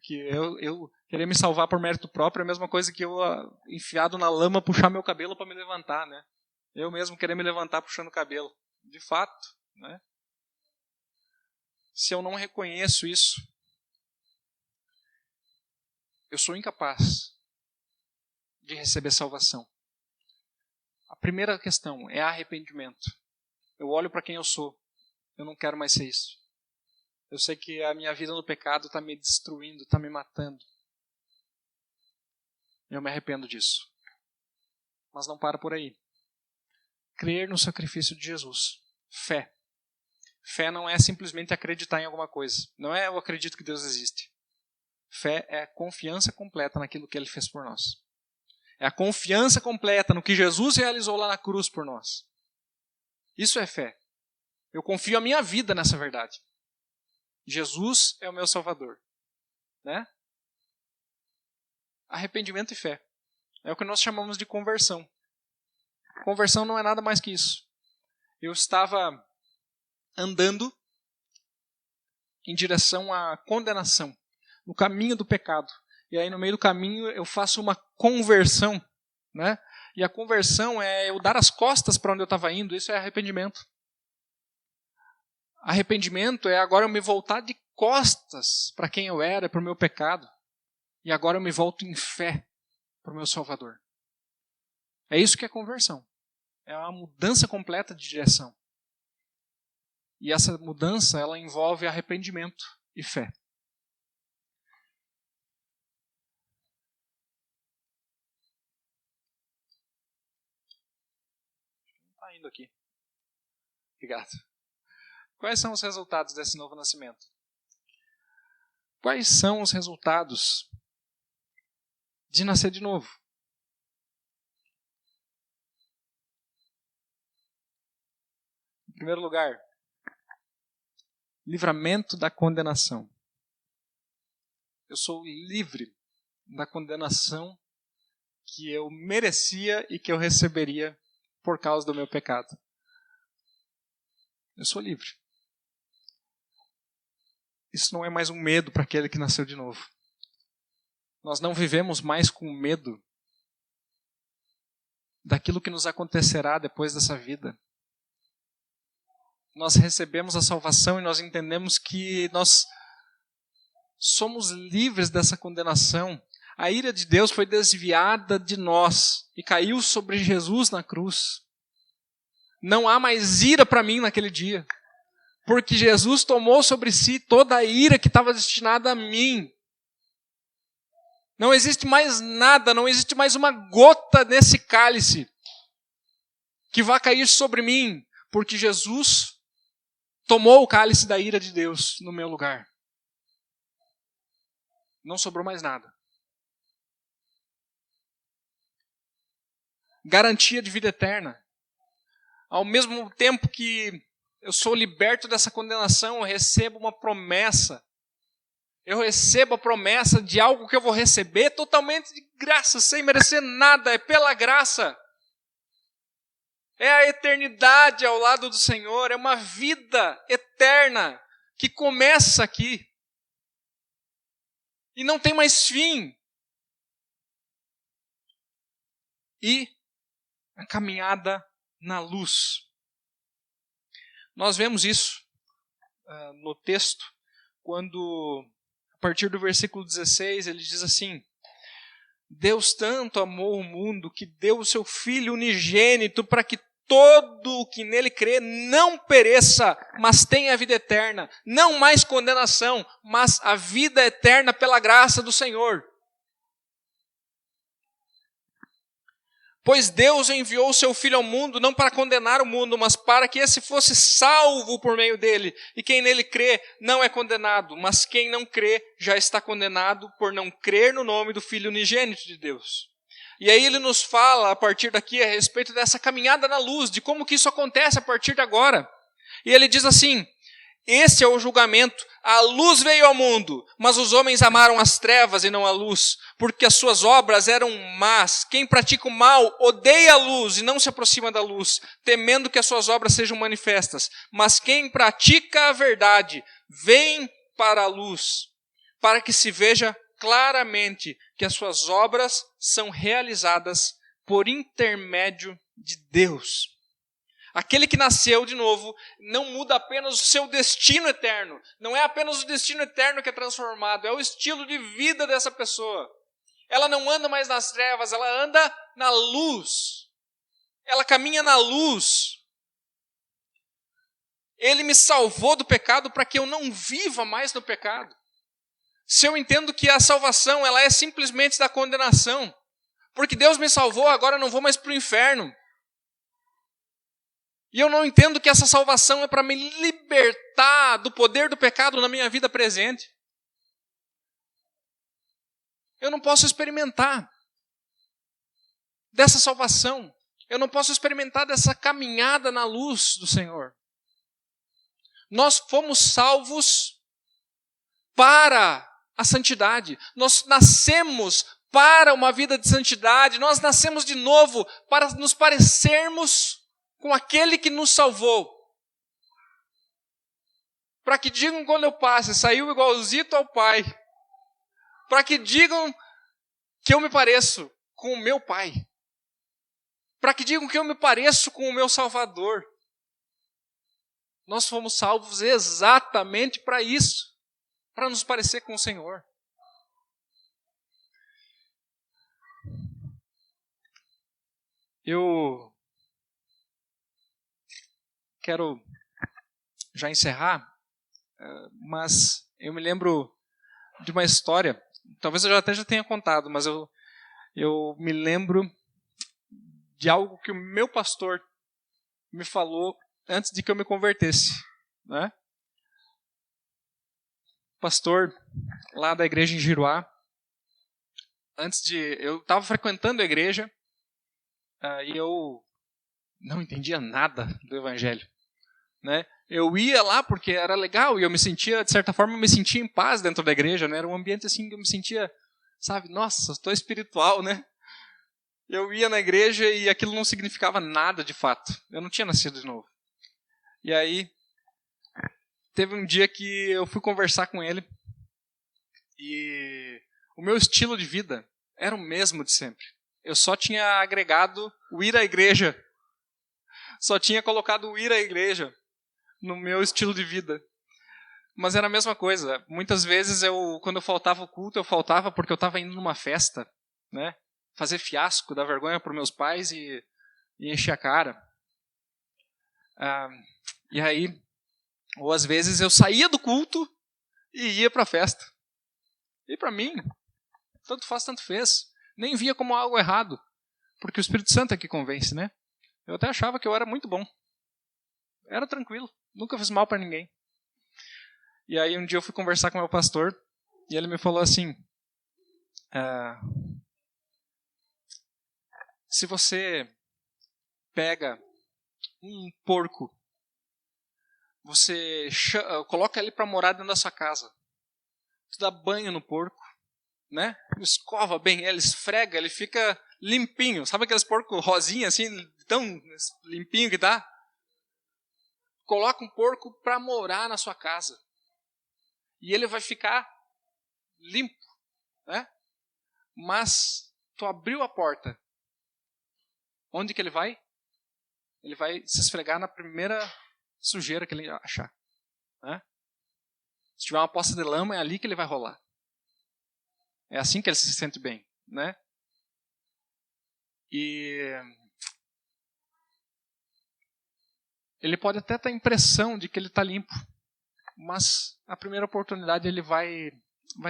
que eu querer me salvar por mérito próprio é a mesma coisa que eu enfiado na lama puxar meu cabelo para me levantar, né? Eu mesmo querer me levantar puxando o cabelo. De fato, né? Se eu não reconheço isso, eu sou incapaz de receber salvação. A primeira questão é arrependimento. Eu olho para quem eu sou. Eu não quero mais ser isso. Eu sei que a minha vida no pecado está me destruindo, está me matando. Eu me arrependo disso. Mas não para por aí. Crer no sacrifício de Jesus. Fé. Fé não é simplesmente acreditar em alguma coisa. Não é eu acredito que Deus existe. Fé é a confiança completa naquilo que Ele fez por nós. É a confiança completa no que Jesus realizou lá na cruz por nós. Isso é fé. Eu confio a minha vida nessa verdade. Jesus é o meu Salvador. Né? Arrependimento e fé. É o que nós chamamos de conversão. Conversão não é nada mais que isso. Eu estava andando em direção à condenação, no caminho do pecado. E aí no meio do caminho eu faço uma conversão, né? E a conversão é eu dar as costas para onde eu estava indo, isso é arrependimento. Arrependimento é agora eu me voltar de costas para quem eu era, para o meu pecado. E agora eu me volto em fé para o meu Salvador. É isso que é conversão. É uma mudança completa de direção. E essa mudança, ela envolve arrependimento e fé. Está indo aqui. Obrigado. Quais são os resultados desse novo nascimento? Quais são os resultados de nascer de novo? Em primeiro lugar, livramento da condenação. Eu sou livre da condenação que eu merecia e que eu receberia por causa do meu pecado. Eu sou livre. Isso não é mais um medo para aquele que nasceu de novo. Nós não vivemos mais com medo daquilo que nos acontecerá depois dessa vida. Nós recebemos a salvação e nós entendemos que nós somos livres dessa condenação. A ira de Deus foi desviada de nós e caiu sobre Jesus na cruz. Não há mais ira para mim naquele dia, porque Jesus tomou sobre si toda a ira que estava destinada a mim. Não existe mais nada, não existe mais uma gota nesse cálice que vá cair sobre mim, porque Jesus tomou o cálice da ira de Deus no meu lugar. Não sobrou mais nada. Garantia de vida eterna. Ao mesmo tempo que eu sou liberto dessa condenação, eu recebo uma promessa. Eu recebo a promessa de algo que eu vou receber totalmente de graça, sem merecer nada. É pela graça. É a eternidade ao lado do Senhor. É uma vida eterna que começa aqui. E não tem mais fim. E a caminhada na luz. Nós vemos isso no texto, quando, a partir do versículo 16, ele diz assim: Deus tanto amou o mundo que deu o seu Filho unigênito para que todo o que nele crê não pereça, mas tenha a vida eterna. Não mais condenação, mas a vida eterna pela graça do Senhor. Pois Deus enviou o seu Filho ao mundo não para condenar o mundo, mas para que esse fosse salvo por meio dele. E quem nele crê não é condenado, mas quem não crê já está condenado por não crer no nome do Filho unigênito de Deus. E aí ele nos fala a partir daqui a respeito dessa caminhada na luz, de como que isso acontece a partir de agora. E ele diz assim: esse é o julgamento. A luz veio ao mundo, mas os homens amaram as trevas e não a luz, porque as suas obras eram más. Quem pratica o mal odeia a luz e não se aproxima da luz, temendo que as suas obras sejam manifestas. Mas quem pratica a verdade vem para a luz, para que se veja claramente que as suas obras são realizadas por intermédio de Deus. Aquele que nasceu de novo não muda apenas o seu destino eterno. Não é apenas o destino eterno que é transformado, é o estilo de vida dessa pessoa. Ela não anda mais nas trevas, ela anda na luz. Ela caminha na luz. Ele me salvou do pecado para que eu não viva mais no pecado. Se eu entendo que a salvação ela é simplesmente da condenação, porque Deus me salvou, agora eu não vou mais para o inferno. E eu não entendo que essa salvação é para me libertar do poder do pecado na minha vida presente. Eu não posso experimentar dessa salvação. Eu não posso experimentar dessa caminhada na luz do Senhor. Nós fomos salvos para a santidade. Nós nascemos para uma vida de santidade. Nós nascemos de novo para nos parecermos com aquele que nos salvou. Para que digam quando eu passe, saiu igualzito ao Pai. Para que digam que eu me pareço com o meu Pai. Para que digam que eu me pareço com o meu Salvador. Nós fomos salvos exatamente para isso. Para nos parecer com o Senhor. Eu quero já encerrar, mas eu me lembro de uma história, talvez eu até já tenha contado, mas eu me lembro de algo que o meu pastor me falou antes de que eu me convertesse, né? Pastor lá da igreja em Giruá, eu estava frequentando a igreja e eu não entendia nada do evangelho, né? Eu ia lá porque era legal e eu me sentia, de certa forma, eu me sentia em paz dentro da igreja, né? Era um ambiente assim que eu me sentia, sabe, nossa, estou espiritual, né? Eu ia na igreja e aquilo não significava nada de fato. Eu não tinha nascido de novo. E aí, teve um dia que eu fui conversar com ele e o meu estilo de vida era o mesmo de sempre. Eu só tinha agregado o ir à igreja. Só tinha colocado o ir à igreja no meu estilo de vida. Mas era a mesma coisa. Muitas vezes, quando eu faltava o culto, eu faltava porque eu estava indo numa festa, né? Fazer fiasco, dar vergonha para meus pais e encher a cara. E aí, ou às vezes eu saía do culto e ia para a festa. E para mim, tanto faz, tanto fez. Nem via como algo errado, porque o Espírito Santo é que convence, né? Eu até achava que eu era muito bom. Era tranquilo, nunca fiz mal para ninguém. E aí um dia eu fui conversar com o meu pastor e ele me falou assim: se você pega um porco, você coloca ele para morar dentro da sua casa, tu dá banho no porco, né? Escova bem ele, esfrega, ele fica limpinho. Sabe aqueles porcos rosinha assim, tão limpinho que tá? Coloca um porco para morar na sua casa. E ele vai ficar limpo, né? Mas tu abriu a porta. Onde que ele vai? Ele vai se esfregar na primeira sujeira que ele achar, né? Se tiver uma poça de lama, é ali que ele vai rolar. É assim que ele se sente bem, né? E ele pode até ter a impressão de que ele está limpo, mas a primeira oportunidade ele vai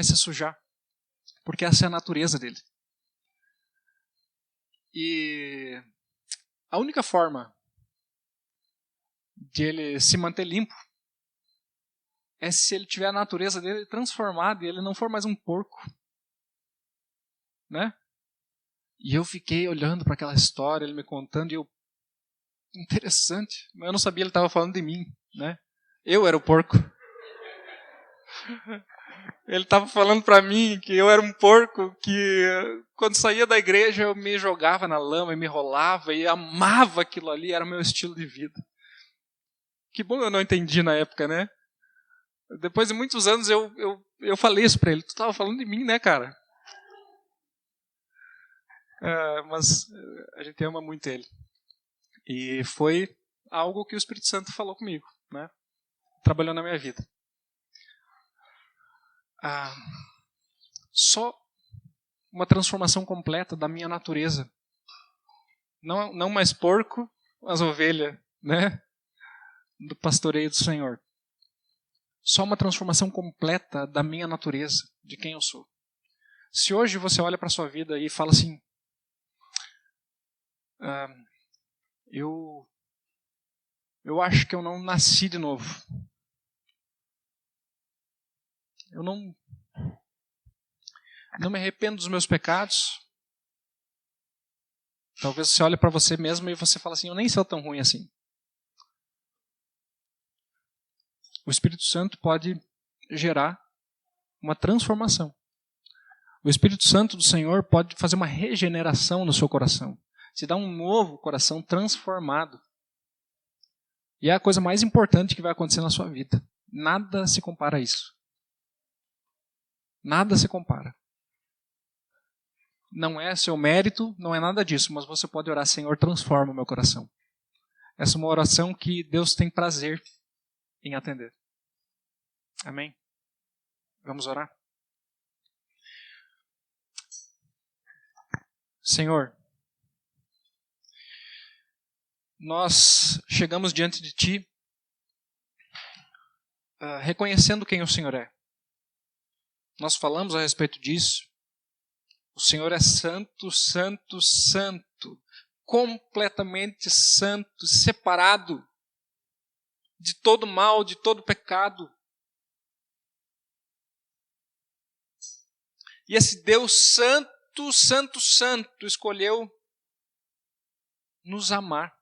se sujar, porque essa é a natureza dele. E a única forma de ele se manter limpo é se ele tiver a natureza dele transformada e ele não for mais um porco, né? E eu fiquei olhando para aquela história, ele me contando, e interessante, mas eu não sabia, ele estava falando de mim, né? Eu era o porco. Ele estava falando para mim que eu era um porco, que quando saía da igreja eu me jogava na lama e me rolava e amava aquilo ali, era o meu estilo de vida. Que bom eu não entendi na época, né? Depois de muitos anos eu falei isso para ele. Tu estava falando de mim, né, cara? Mas a gente ama muito ele. E foi algo que o Espírito Santo falou comigo, né? Trabalhou na minha vida. Só uma transformação completa da minha natureza. Não mais porco, mas ovelha, né? Do pastoreio do Senhor. Só uma transformação completa da minha natureza, de quem eu sou. Se hoje você olha para a sua vida e fala assim, eu acho que eu não nasci de novo. Eu não me arrependo dos meus pecados. Talvez você olhe para você mesmo e você fala assim, eu nem sou tão ruim assim. O Espírito Santo pode gerar uma transformação. O Espírito Santo do Senhor pode fazer uma regeneração no seu coração. Te dar um novo coração transformado. E é a coisa mais importante que vai acontecer na sua vida. Nada se compara a isso. Nada se compara. Não é seu mérito, não é nada disso, mas você pode orar, Senhor, transforma o meu coração. Essa é uma oração que Deus tem prazer em atender. Amém? Vamos orar? Senhor, nós chegamos diante de Ti reconhecendo quem o Senhor é. Nós falamos a respeito disso. O Senhor é santo, santo, santo, completamente santo, separado de todo mal, de todo pecado. E esse Deus santo, santo, santo escolheu nos amar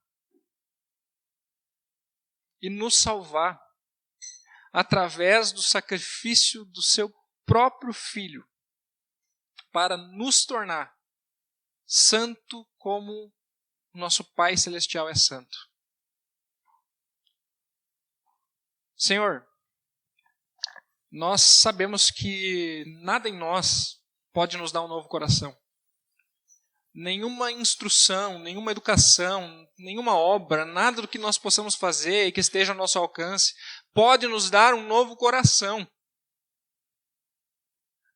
e nos salvar através do sacrifício do seu próprio Filho para nos tornar santo como o nosso Pai Celestial é santo. Senhor, nós sabemos que nada em nós pode nos dar um novo coração. Nenhuma instrução, nenhuma educação, nenhuma obra, nada do que nós possamos fazer e que esteja ao nosso alcance pode nos dar um novo coração.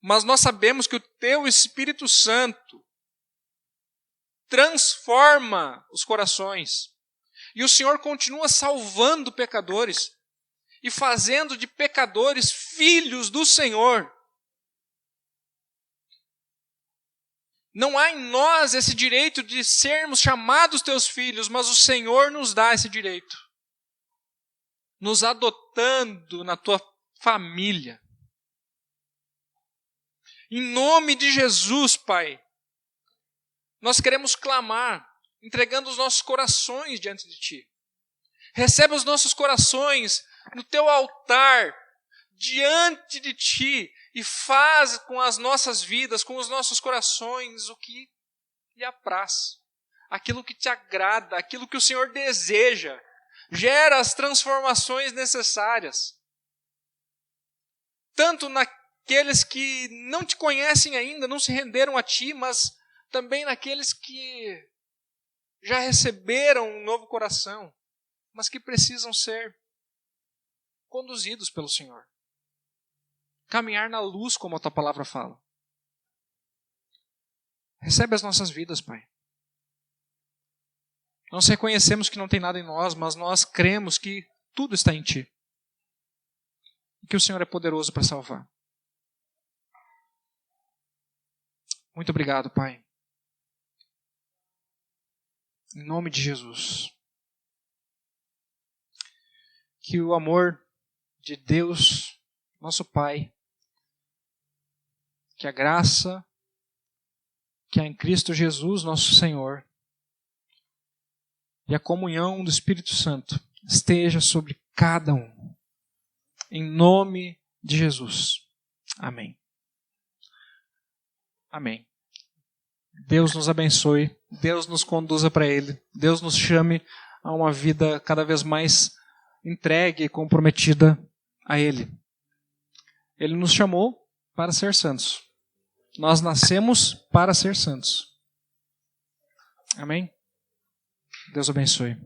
Mas nós sabemos que o Teu Espírito Santo transforma os corações. E o Senhor continua salvando pecadores e fazendo de pecadores filhos do Senhor. Não há em nós esse direito de sermos chamados teus filhos, mas o Senhor nos dá esse direito, nos adotando na tua família. Em nome de Jesus, Pai, nós queremos clamar, entregando os nossos corações diante de Ti. Recebe os nossos corações no Teu altar, diante de Ti, e faz com as nossas vidas, com os nossos corações, o que lhe apraz. Aquilo que Te agrada, aquilo que o Senhor deseja. Gera as transformações necessárias. Tanto naqueles que não Te conhecem ainda, não se renderam a Ti, mas também naqueles que já receberam um novo coração, mas que precisam ser conduzidos pelo Senhor. Caminhar na luz, como a Tua palavra fala. Recebe as nossas vidas, Pai. Nós reconhecemos que não tem nada em nós, mas nós cremos que tudo está em Ti. E que o Senhor é poderoso para salvar. Muito obrigado, Pai. Em nome de Jesus. Que o amor de Deus, nosso Pai, que a graça que há em Cristo Jesus, nosso Senhor, e a comunhão do Espírito Santo esteja sobre cada um. Em nome de Jesus. Amém. Amém. Deus nos abençoe, Deus nos conduza para Ele, Deus nos chame a uma vida cada vez mais entregue e comprometida a Ele. Ele nos chamou para ser santos. Nós nascemos para ser santos. Amém? Deus abençoe.